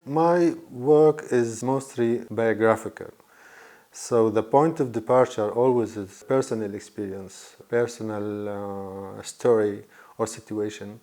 My work is mostly biographical. So the point of departure always is personal experience, personal story or situation,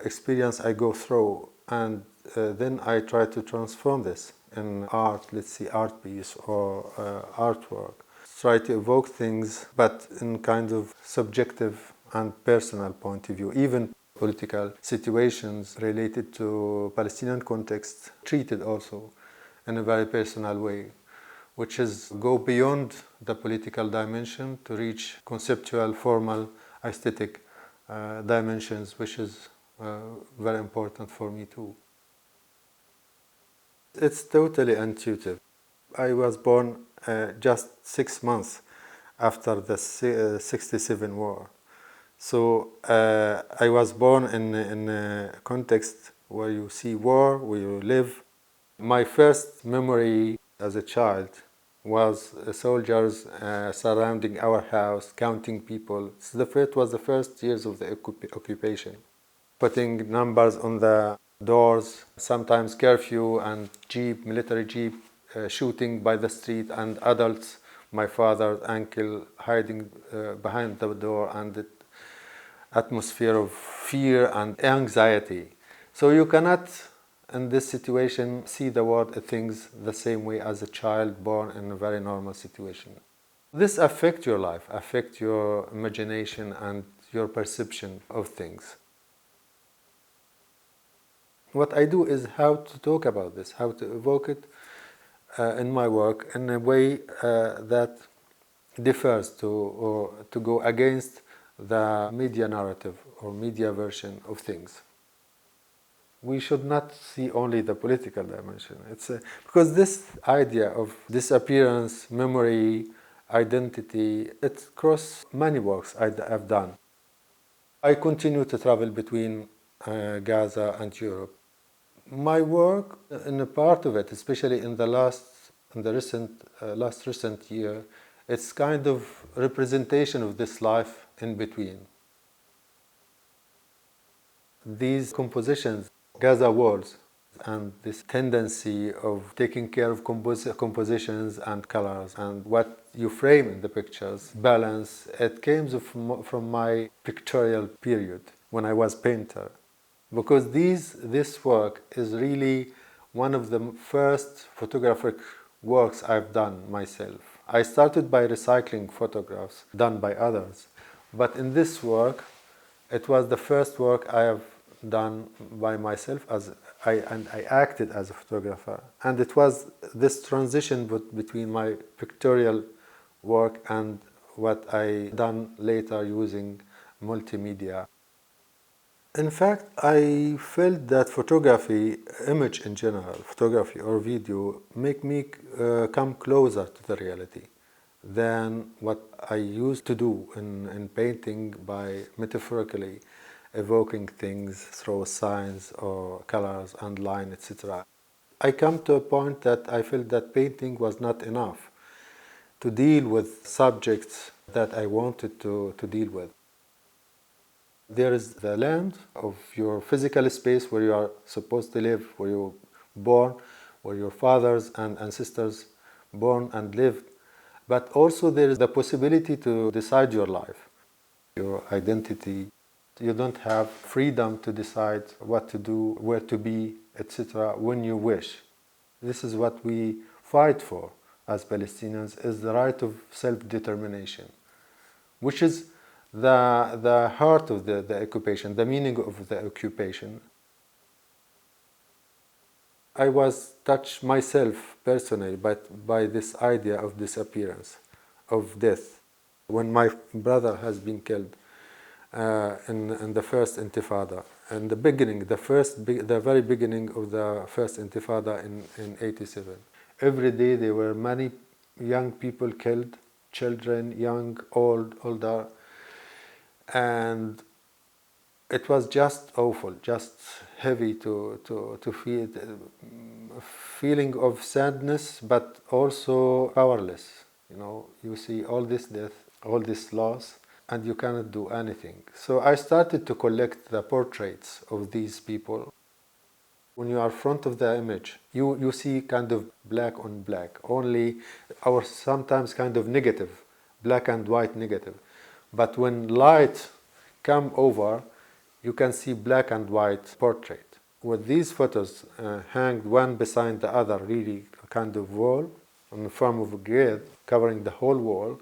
experience I go through, and then I try to transform this in art, let's say art piece or artwork. Try to evoke things, but in kind of subjective and personal point of view. Even political situations related to Palestinian context treated also in a very personal way, which is go beyond the political dimension to reach conceptual, formal, aesthetic dimensions, which is very important for me too. It's totally intuitive. I was born just 6 months after the 67 war. So I was born in a context where you see war, where you live. My first memory as a child was soldiers surrounding our house, counting people. It was the first years of the occupation. Putting numbers on the doors, sometimes curfew and jeep, military jeep, shooting by the street, and adults, my father, uncle, hiding behind the door, and the atmosphere of fear and anxiety. So you cannot, in this situation, see the world things the same way as a child born in a very normal situation. This affects your life, affects your imagination and your perception of things. What I do is how to talk about this, how to evoke it in my work in a way that differs to or to go against the media narrative or media version of things. We should not see only the political dimension. Because this idea of disappearance, memory, identity, it crosses many works I've done. I continue to travel between Gaza and Europe. My work, in a part of it, especially in the last recent year, it's kind of representation of this life in between. These compositions, Gaza walls, and this tendency of taking care of compositions and colors and what you frame in the pictures, balance, it came from my pictorial period when I was painter. Because this work is really one of the first photographic works I've done myself. I started by recycling photographs done by others, but in this work, it was the first work I have done by myself and I acted as a photographer. And it was this transition between my pictorial work and what I done later using multimedia. In fact, I felt that photography, image in general, photography or video, make me come closer to the reality than what I used to do in painting by metaphorically evoking things through signs or colors and line, etc. I come to a point that I felt that painting was not enough to deal with subjects that I wanted to deal with. There is the land of your physical space where you are supposed to live, where you were born, where your fathers and ancestors born and lived. But also there is the possibility to decide your life, your identity. You don't have freedom to decide what to do, where to be, etc. when you wish. This is what we fight for as Palestinians, is the right of self-determination, which is the heart of the occupation, the meaning of the occupation. I was touched myself personally by this idea of disappearance, of death. When my brother has been killed in the first Intifada, in the beginning, the very beginning of the first Intifada in '87. Every day there were many young people killed, children, young, old, older. And it was just awful, just heavy to feel, feeling of sadness, but also powerless. You know, you see all this death, all this loss, and you cannot do anything. So I started to collect the portraits of these people. When you are front of the image, you see kind of black on black, only, or sometimes kind of negative, black and white negative. But when light come over, you can see black and white portrait. With these photos hanged one beside the other, really kind of wall, in the form of a grid covering the whole wall,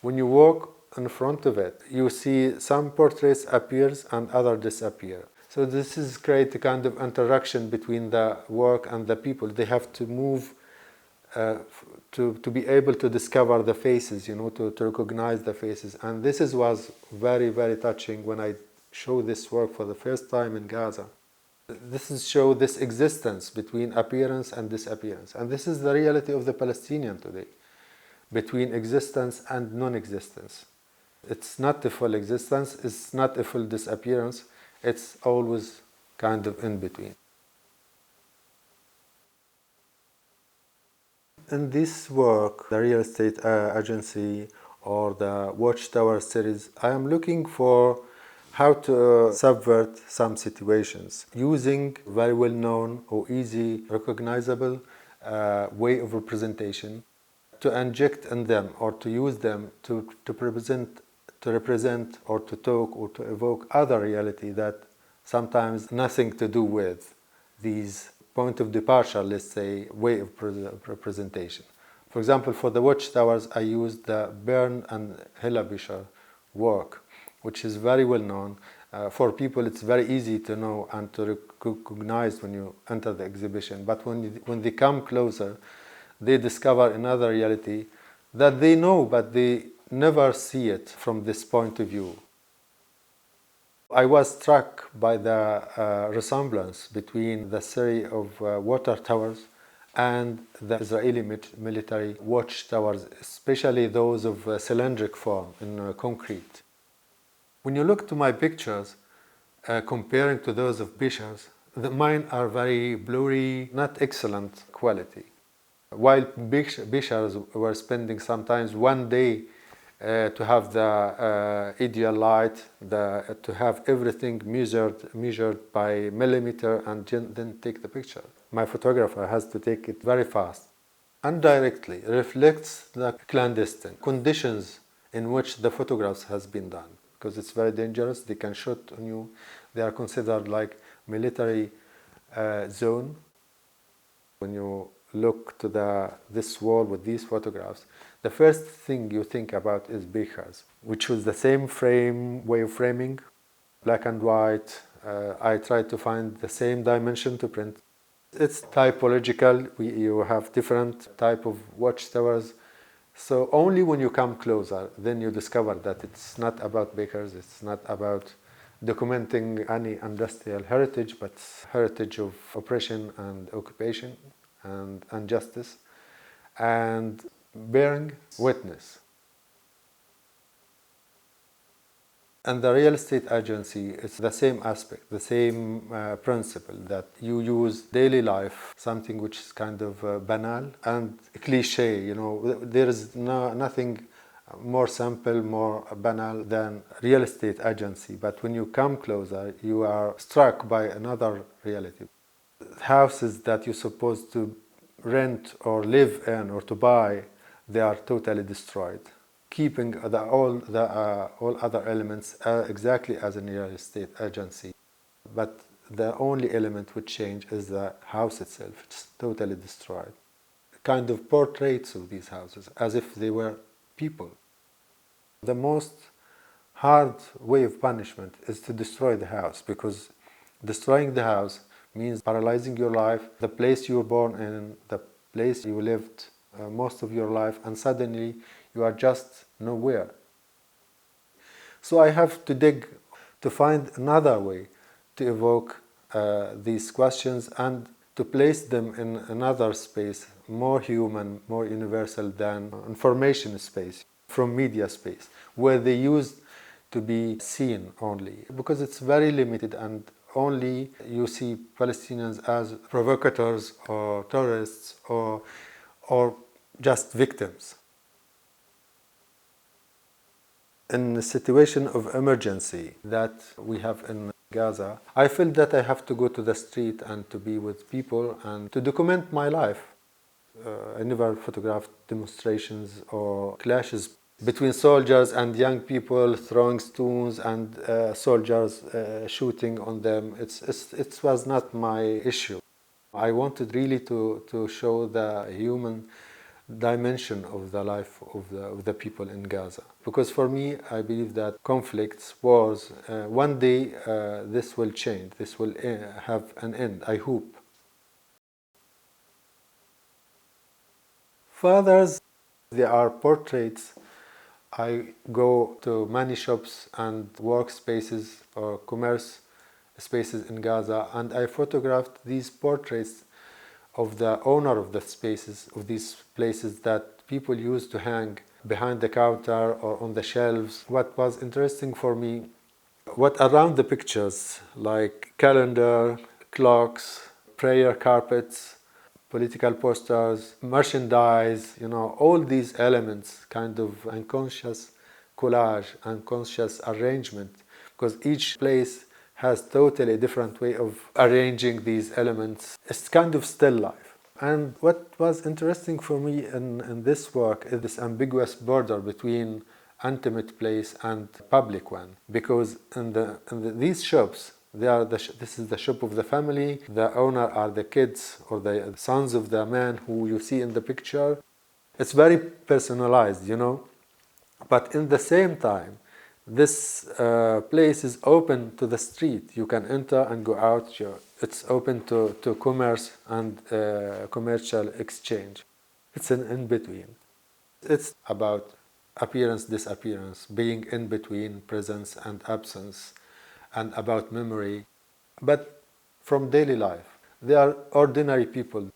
when you walk in front of it, you see some portraits appears and other disappear. So this is create a kind of interaction between the work and the people. They have to move to be able to discover the faces, to recognize the faces. And this was very, very touching when I showed this work for the first time in Gaza. This is show this existence between appearance and disappearance. And this is the reality of the Palestinian today, between existence and non-existence. It's not a full existence, it's not a full disappearance, it's always kind of in between. In this work, the real estate agency or the Watchtower series, I am looking for how to subvert some situations using very well-known or easy recognizable way of representation to inject in them or to use them to represent or to talk or to evoke other reality that sometimes nothing to do with these point of departure, let's say, way of representation. For example, for the Watchtowers, I used the Bern and Hillebischer work, which is very well known. For people, it's very easy to know and to recognize when you enter the exhibition. But when they come closer, they discover another reality that they know, but they never see it from this point of view. I was struck by the resemblance between the series of water towers and the Israeli military watchtowers, especially those of cylindric form in concrete. When you look to my pictures, comparing to those of Bishar's, mine are very blurry, not excellent quality. While Bishar's were spending sometimes one day to have the ideal light, to have everything measured by millimeter and then take the picture. My photographer has to take it very fast. Indirectly reflects the clandestine conditions in which the photographs has been done, because it's very dangerous. They can shoot on you. They are considered like military zone. When you look to this wall with these photographs, the first thing you think about is Becher's, which was the same way of framing, black and white. I tried to find the same dimension to print. It's typological. You have different type of watchtowers. So only when you come closer, then you discover that it's not about Becher's, it's not about documenting any industrial heritage, but heritage of oppression and occupation and injustice, and bearing witness. And the real estate agency is the same aspect, the same principle, that you use daily life, something which is kind of banal and cliche. There is nothing more simple, more banal than real estate agency. But when you come closer, you are struck by another reality. Houses that you're supposed to rent or live in or to buy, they are totally destroyed, keeping all other elements exactly as a real estate agency. But the only element which change is the house itself. It's totally destroyed. Kind of portraits of these houses as if they were people. The most hard way of punishment is to destroy the house, because destroying the house means paralyzing your life, the place you were born in, the place you lived most of your life, and suddenly you are just nowhere. So I have to dig to find another way to evoke these questions and to place them in another space, more human, more universal than information space, from media space, where they used to be seen only, because it's very limited and only you see Palestinians as provocators or terrorists or just victims. In a situation of emergency that we have in Gaza, I felt that I have to go to the street and to be with people and to document my life. I never photographed demonstrations or clashes between soldiers and young people throwing stones and soldiers shooting on them. It was not my issue. I wanted really to show the human dimension of the life of the people in Gaza. Because for me, I believe that conflicts, wars, one day this will change. This will have an end, I hope. Fathers, they are portraits. I go to many shops and workspaces or commerce spaces in Gaza, and I photographed these portraits of the owner of the spaces, of these places that people used to hang behind the counter or on the shelves. What was interesting for me, what around the pictures, like calendar, clocks, prayer carpets, political posters, merchandise, all these elements, kind of unconscious collage, unconscious arrangement, because each place has totally different way of arranging these elements. It's kind of still life. And what was interesting for me in this work is this ambiguous border between intimate place and public one, because in these shops, this is the shop of the family. The owner are the kids or the sons of the man who you see in the picture. It's very personalized, But in the same time, this place is open to the street. You can enter and go out. It's open to commerce and commercial exchange. It's an in-between. It's about appearance, disappearance, being in between presence and absence, and about memory, but from daily life. They are ordinary people.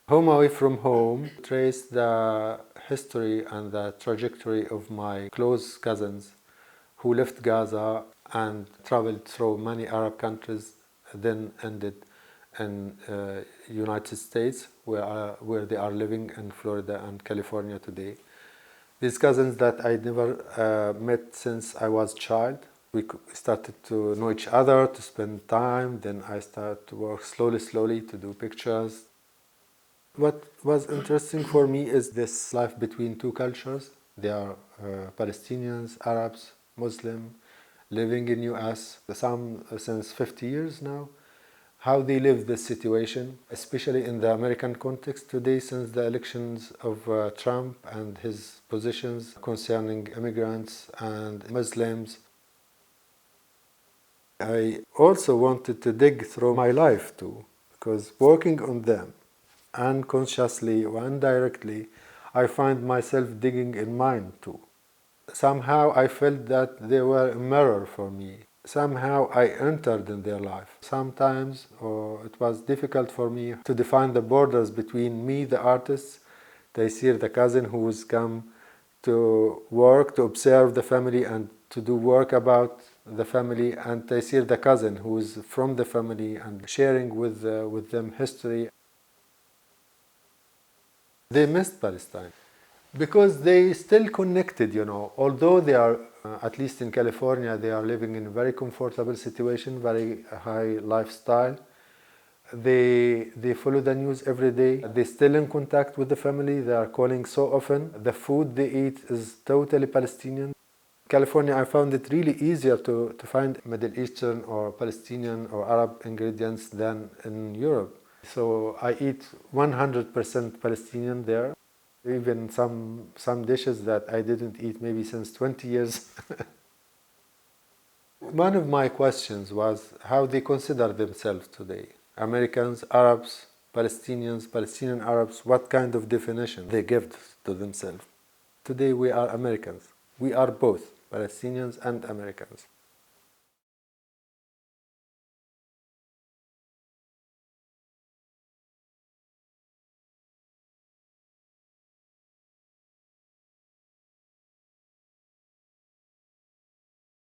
Home Away from Home traced the history and the trajectory of my close cousins who left Gaza and traveled through many Arab countries, then ended in United States, where they are living in Florida and California today. These cousins that I never met since I was a child. We started to know each other, to spend time. Then I started to work slowly to do pictures. What was interesting for me is this life between two cultures. They are Palestinians, Arabs, Muslim, living in US, some since 50 years now. How they live this situation, especially in the American context today, since the elections of Trump and his positions concerning immigrants and Muslims. I also wanted to dig through my life too, because working on them, unconsciously or indirectly, I find myself digging in mine too. Somehow I felt that they were a mirror for me. Somehow I entered in their life. Sometimes it was difficult for me to define the borders between me, the artist, Taysir, the cousin who has come to work, to observe the family and to do work about the family, and Taysir, the cousin who is from the family and sharing with them history. They missed Palestine because they still connected, although they are, at least in California, they are living in a very comfortable situation, very high lifestyle. They follow the news every day. They're still in contact with the family. They are calling so often. The food they eat is totally Palestinian. California, I found it really easier to find Middle Eastern or Palestinian or Arab ingredients than in Europe. So I eat 100% Palestinian there. Even some dishes that I didn't eat maybe since 20 years. One of my questions was how they consider themselves today. Americans, Arabs, Palestinians, Palestinian Arabs, what kind of definition they give to themselves. Today we are Americans. We are both Palestinians and Americans.